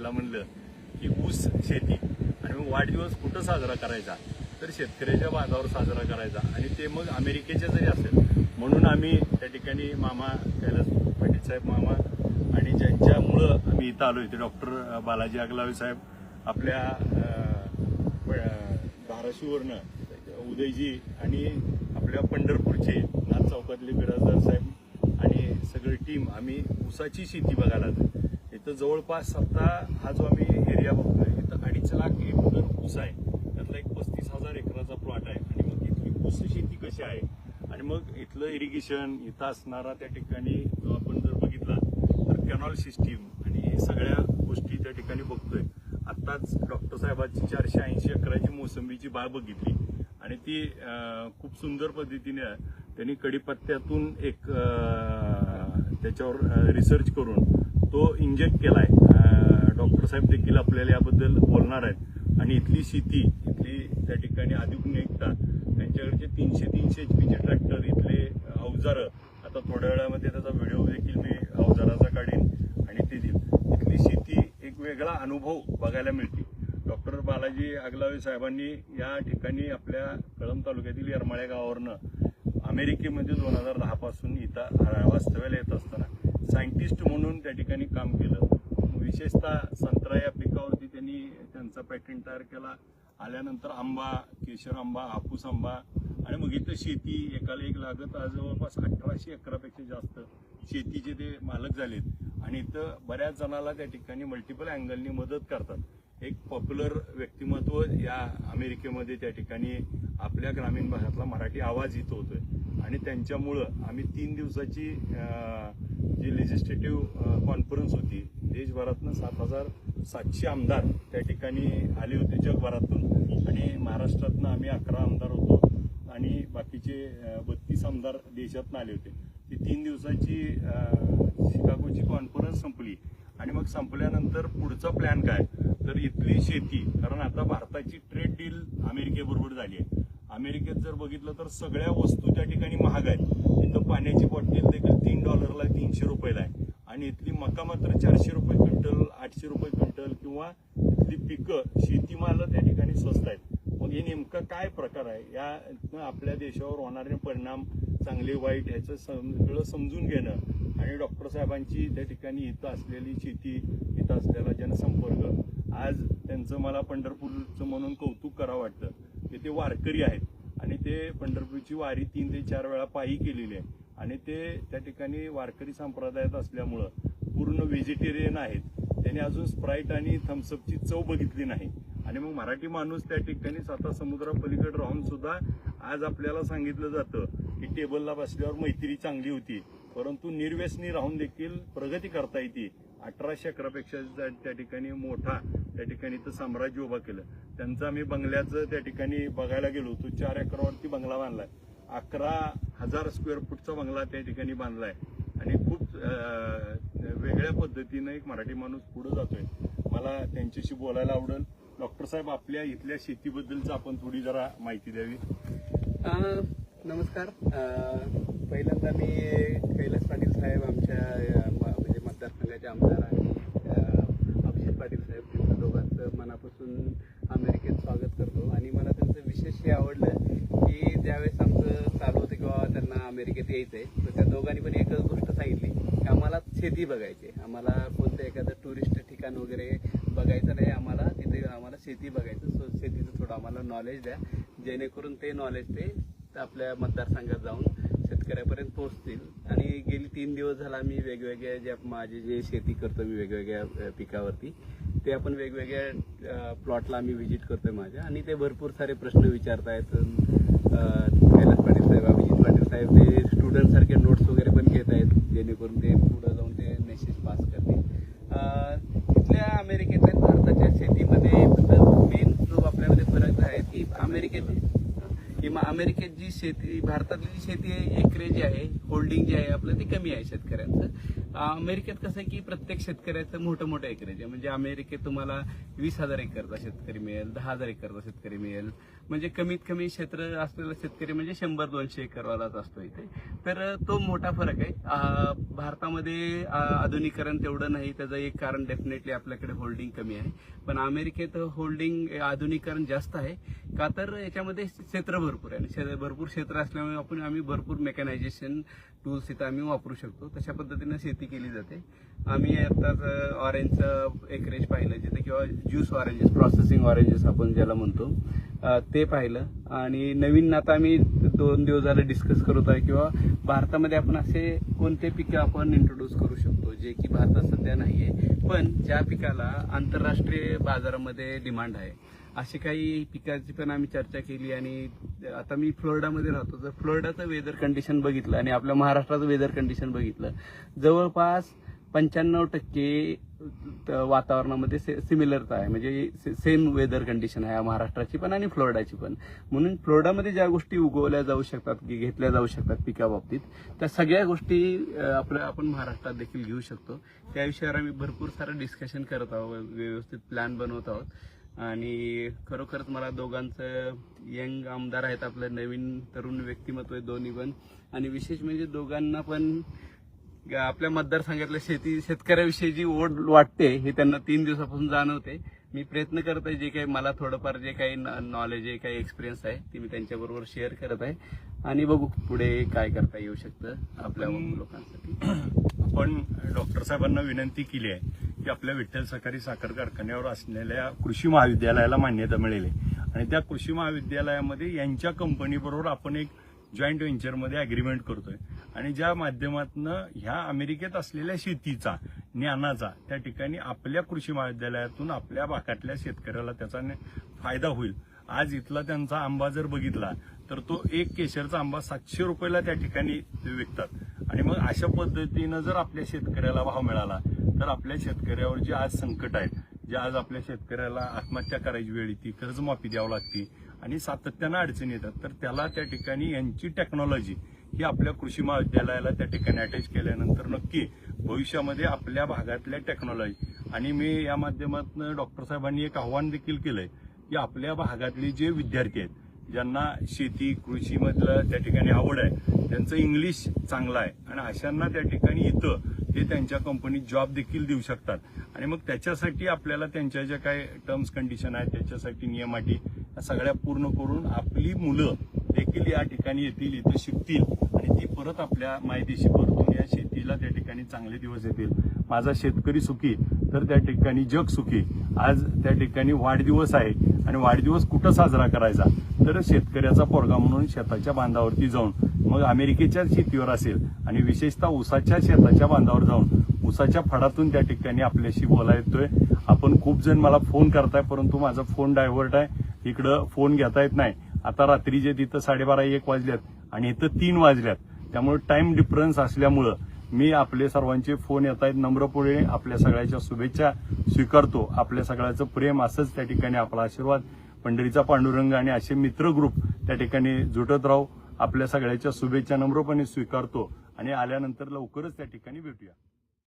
ह्याला म्हणलं की ऊस शेती आणि मग वाढदिवस कुठं साजरा करायचा तर शेतकऱ्याच्या बांधावर साजरा करायचा आणि ते मग अमेरिकेच्या जरी असेल म्हणून आम्ही त्या ठिकाणी मामा कैलास पाटील साहेब मामा आणि ज्यांच्यामुळं आम्ही इथं आलो इथे डॉक्टर बालाजी आगलावे साहेब आपल्या धाराशिववरनं उदयजी आणि आपल्या पंढरपूरचे नाथ चौकातले बिराजदार साहेब आणि सगळी टीम आम्ही ऊसाची शेती बघायला जातो. इथं जवळपास आता हा जो आम्ही एरिया बघतोय इथं 2.5 लाख एकर ऊस आहे. त्यातला एक 35,000 एकराचा प्लॉट आहे आणि मग इथली ऊस शेती कशी आहे आणि मग इथलं इरिगेशन इथं असणारा त्या ठिकाणी जो आपण जर बघितला तर कॅनॉल सिस्टीम आणि हे सगळ्या गोष्टी त्या ठिकाणी बघतोय. आत्ताच डॉक्टर साहेबांची 480 एकराची मोसंबीची बाग बघितली आणि ती खूप सुंदर पद्धतीने त्यांनी कडीपत्त्यातून एक त्याच्यावर रिसर्च करून तो इंजेक्ट केलाय. डॉक्टर साहेब देखील आपल्याला याबद्दल बोलणार आहेत आणि इथली शेती इथली त्या ठिकाणी आधुनिकता त्यांच्याकडचे 300 HP ट्रॅक्टर इथले अवजारं आता थोड्या वेळामध्ये त्याचा व्हिडिओ देखील मी अवजाराचा काढीन आणि ते देईल. इथली शेती एक वेगळा अनुभव बघायला मिळते. डॉक्टर बालाजी आगलावे साहेबांनी या ठिकाणी आपल्या कळंब तालुक्यातील येरमाळ्या गावावरनं अमेरिकेमध्ये 2010 पासून इथं वास्तव्याला येत असताना सायंटिस्ट म्हणून त्या ठिकाणी काम केलं. विशेषतः संत्रा या पिकावरती त्यांनी त्यांचा पॅटर्न तयार केला. आल्यानंतर आंबा, केशर आंबा, हापूस आंबा आणि मग इथं शेती एकाला एक लागत आज जवळपास 1800 एकरापेक्षा जास्त शेतीचे ते मालक झालेत आणि इथं बऱ्याच जणाला त्या ठिकाणी मल्टिपल अँगलनी मदत करतात. एक पॉप्युलर व्यक्तिमत्व या अमेरिकेमध्ये त्या ठिकाणी आपल्या ग्रामीण भागातला मराठी आवाज इथं होतोय आणि त्यांच्यामुळं आम्ही 3 दिवसाची जी लेजिस्लेटिव्ह कॉन्फरन्स होती देशभरातनं 7,700 आमदार त्या ठिकाणी आले होते जगभरातून आणि महाराष्ट्रातनं आम्ही 11 आमदार होतो आणि बाकीचे 32 आमदार देशातनं आले होते. ती 3 दिवसाची शिकागोची कॉन्फरन्स संपली आणि मग संपल्यानंतर पुढचा प्लॅन काय तर इथली शेती कारण आता भारताची ट्रेड डील अमेरिकेबरोबर झाली आहे. अमेरिकेत जर बघितलं तर सगळ्या वस्तू त्या ठिकाणी महाग आहेत. इथं पाण्याची बॉटल देखील $3 300 रुपयाला आहे आणि इथली मका मात्र 400 रुपये क्विंटल 800 रुपये क्विंटल किंवा इथली पिकं शेतीमाल त्या ठिकाणी स्वस्त आहेत. मग हे नेमकं काय प्रकार आहे या आपल्या देशावर होणारे परिणाम चांगले वाईट ह्याचं सगळं समजून घेणं आणि डॉक्टर साहेबांची त्या ठिकाणी इथं असलेली शेती इथं असलेला जनसंपर्क आज त्यांचं मला पंढरपूरचं म्हणून कौतुक करावं वाटतं की ते वारकरी आहेत आणि ते पंढरपूरची वारी 3 ते 4 वेळा पायी केलेली आहे आणि ते त्या ठिकाणी वारकरी संप्रदायात असल्यामुळं पूर्ण व्हेजिटेरियन आहेत. त्यांनी अजून स्प्राईट आणि थम्सअपची चव बघितली नाही आणि मग मराठी माणूस त्या ठिकाणी स्वतः समुद्रापलीकडे राहून सुद्धा आज आपल्याला सांगितलं जातं की टेबलला बसल्यावर मैत्री चांगली होती परंतु निर्व्यसनी राहून देखील प्रगती करता येते. 1800 एकरापेक्षा त्या ठिकाणी मोठा त्या ठिकाणी तर साम्राज्य उभा केलं. त्यांचं आम्ही बंगल्याचं त्या ठिकाणी बघायला गेलो होतो. 4 एकरावरती बंगला बांधलाय. 11,000 स्क्वेअर फूटचा बंगला त्या ठिकाणी बांधलाय आणि खूप वेगळ्या पद्धतीनं एक मराठी माणूस पुढे जातोय. मला त्यांच्याशी बोलायला आवडेल. डॉक्टर साहेब आपल्या इथल्या शेतीबद्दलच आपण थोडी जरा माहिती द्यावी. नमस्कार. पहिल्यांदा मी कैलास पाटील साहेब आमच्या म्हणजे मतदारसंघाचे आमदार आणि अभिजित पाटील साहेब त्यांच्या दोघांचं मनापासून अमेरिकेत स्वागत करतो आणि मला त्यांचं विशेष हे आवडलं की ज्यावेळेस आमचं चालू होतं किंवा त्यांना अमेरिकेत यायचं आहे तर त्या दोघांनी पण एकच गोष्ट सांगितली की आम्हाला शेती बघायची आहे. आम्हाला कोणतं एखादं टुरिस्ट ठिकाण वगैरे बघायचं नाही, आम्हाला तिथे आम्हाला शेती बघायचं. सो शेतीचं थोडं आम्हाला नॉलेज द्या जेणेकरून ते नॉलेज ते आपल्या मतदारसंघात जाऊन शेतकऱ्यापर्यंत पोहोचतील. आणि गेली 3 दिवस झाला मी वेगवेगळ्या जे माझी जे शेती करतो मी वेगवेगळ्या पिकावरती ते आपण वेगवेगळ्या प्लॉटला आम्ही व्हिजिट करतोय माझ्या आणि ते भरपूर सारे प्रश्न विचारतायत. कैलास पाटील साहेब अभिजित पाटील साहेब ते स्टुडंटसारखे नोट्स वगैरे पण घेत आहेत जेणेकरून ते पुढं जाऊन ते मेसेज पास करतील. इथल्या अमेरिकेतल्या भारताच्या शेतीमध्ये मेन जो आपल्यामध्ये फरक आहे की अमेरिकेत जी शेती भारतातली जी शेती आहे एकरे जी आहे होल्डिंग जे आहे आपलं ते कमी आहे शेतकऱ्यांचं अमेरिकेत कसं आहे की प्रत्येक शेतकऱ्याचं मोठं मोठं एकरेज आहे. म्हणजे अमेरिकेत तुम्हाला 20,000 एकरचा शेतकरी मिळेल, 10,000 एकरचा शेतकरी मिळेल. म्हणजे कमीत कमी क्षेत्र असलेला शेतकरी म्हणजे 100-200 एकरवालाच असतो इथे. तर तो मोठा फरक आहे. भारतामध्ये आधुनिकीकरण तेवढं नाही. त्याचं एक कारण डेफिनेटली आपल्याकडे होल्डिंग कमी आहे. पण अमेरिकेत होल्डिंग आधुनिकीकरण जास्त आहे. का तर याच्यामध्ये क्षेत्र भरपूर आहे आणि भरपूर क्षेत्र असल्यामुळे आम्ही भरपूर मेकॅनायझेशन टूल्स इथं आम्ही वापरू शकतो. तशा पद्धतीने शेती केली जाते. आम्ही आताच ऑरेंजचं एकरेज पाहिलं जिथे, किंवा ज्यूस ऑरेंजेस, प्रोसेसिंग ऑरेंजेस आपण ज्याला म्हणतो ते पाहिलं. आणि नवीन आता आम्ही 2 दिवस झाले डिस्कस करत आहे किंवा भारतामध्ये आपण असे कोणते पिकं आपण इंट्रोड्यूस करू शकतो जे की भारतात सध्या नाहीये, पण ज्या पिकाला आंतरराष्ट्रीय बाजारामध्ये डिमांड आहे. अशी काही पिकाची पण आम्ही चर्चा केली. आणि आता मी फ्लोरिडामध्ये राहतो, तर फ्लोरिडाचं वेदर कंडिशन बघितलं आणि आपल्या महाराष्ट्राचं वेदर कंडिशन बघितलं, जवळपास 95% वातावरणामध्ये सिमिलरता आहे. म्हणजे सेम वेदर कंडिशन आहे महाराष्ट्राची पण आणि फ्लोरिडाची पण. म्हणून फ्लोरिडामध्ये ज्या गोष्टी उगवल्या जाऊ शकतात, घेतल्या जाऊ शकतात पिकाबाबतीत, त्या सगळ्या गोष्टी आपण महाराष्ट्रात देखील घेऊ शकतो. त्या विषयावर आम्ही भरपूर सारं डिस्कशन करत आहोत, व्यवस्थित प्लॅन बनवत आहोत. आणि खरोखरच मला दोघांचं, यंग आमदार आहेत, आपलं नवीन तरुण व्यक्तिमत्व आहे दोन्ही पण. आणि विशेष म्हणजे दोघांना पण आपल्या मतदारसंघातल्या शेतकऱ्याविषयी जी ओढ वाटते हे त्यांना 3 दिवसापासून जाणवते. मी प्रयत्न करत आहे, जे काही मला थोडंफार जे काही नॉलेज आहे, काही एक्सपिरियन्स आहे, ते मी त्यांच्याबरोबर शेअर करत आहे. आणि बघू पुढे काय करता येऊ शकतं आपल्या लोकांसाठी. आपण डॉक्टर साहेबांना विनंती केली आहे की आपल्या विठ्ठल सहकारी साखर कारखान्यावर असलेल्या कृषी महाविद्यालयाला मान्यता मिळेल आणि त्या कृषी महाविद्यालयामध्ये यांच्या कंपनीबरोबर आपण एक जॉईंट व्हेंचरमध्ये अग्रीमेंट करतोय आणि ज्या माध्यमातून ह्या अमेरिकेत असलेल्या शेतीचा, ज्ञानाचा त्या ठिकाणी आपल्या कृषी महाविद्यालयातून आपल्या भागातल्या शेतकऱ्याला त्याचा फायदा होईल. आज इथला त्यांचा आंबा जर बघितला तर तो एक केशरचा आंबा 700 रुपयाला त्या ठिकाणी विकतात. आणि मग अशा पद्धतीनं जर आपल्या शेतकऱ्याला भाव मिळाला तर आपल्या शेतकऱ्यावर जे आज संकट आहे, जे आज आपल्या शेतकऱ्याला आत्महत्या करायची वेळ येते, कर्जमाफी द्यावी लागते आणि सातत्यानं अडचणी येतात, तर त्याला त्या ठिकाणी यांची टेक्नॉलॉजी ही आपल्या कृषी महाविद्यालयाला त्या ठिकाणी अटॅच केल्यानंतर नक्की भविष्यामध्ये आपल्या भागातल्या टेक्नॉलॉजी. आणि मी या माध्यमातून डॉक्टर साहेबांनी एक आव्हान देखील केलंय की आपल्या भागातले जे विद्यार्थी आहेत, ज्यांना शेती कृषीमधलं त्या ठिकाणी आवड आहे, त्यांचं इंग्लिश चांगलं आहे आणि अशांना त्या ठिकाणी इथं ते त्यांच्या कंपनीत जॉब देखील देऊ शकतात. आणि मग त्याच्यासाठी आपल्याला त्यांच्या ज्या काही टर्म्स कंडिशन आहेत, त्याच्यासाठी नियम अटी सगळ्या पूर्ण करून आपली मुलं देखील या ठिकाणी येतील, इथं शिकतील आणि ती परत आपल्या मायदेशी परतून या शेतीला त्या ठिकाणी चांगले दिवस येतील. माझा शेतकरी सुखी तर त्या ठिकाणी जग सुखी. आज त्या ठिकाणी वाढदिवस आहे आणि वाढदिवस कुठं साजरा करायचा तर शेतकऱ्याचा पोरगा म्हणून शेताच्या बांधावरती जाऊन, मग अमेरिकेच्या शेतीवर असेल आणि विशेषतः ऊसाच्या शेताच्या बांधावर जाऊन ऊसाच्या फडातून त्या ठिकाणी आपल्याशी बोला येतोय. आपण खूप जण मला फोन करताय, परंतु माझा फोन डायव्हर्ट आहे, इकडं फोन घेता येत नाही. आता रात्रीचे तिथं 12:30-1 वाजल्यात आणि इथं 3 वाजल्यात, त्यामुळे टाइम डिफरन्स असल्यामुळं मी आपले सर्वांचे फोन येत आहेत. नम्रपणे आपल्या सगळ्याच्या शुभेच्छा स्वीकारतो. आपल्या सगळ्याचं प्रेम असंच त्या ठिकाणी आपला आशीर्वाद, पंढरीचा पांडुरंग आणि असे मित्र ग्रुप त्या ठिकाणी जुटत राहू. आपल्या सगळ्याच्या शुभेच्छा नम्रपणे स्वीकारतो आणि आल्यानंतर लवकरच त्या ठिकाणी भेटूया.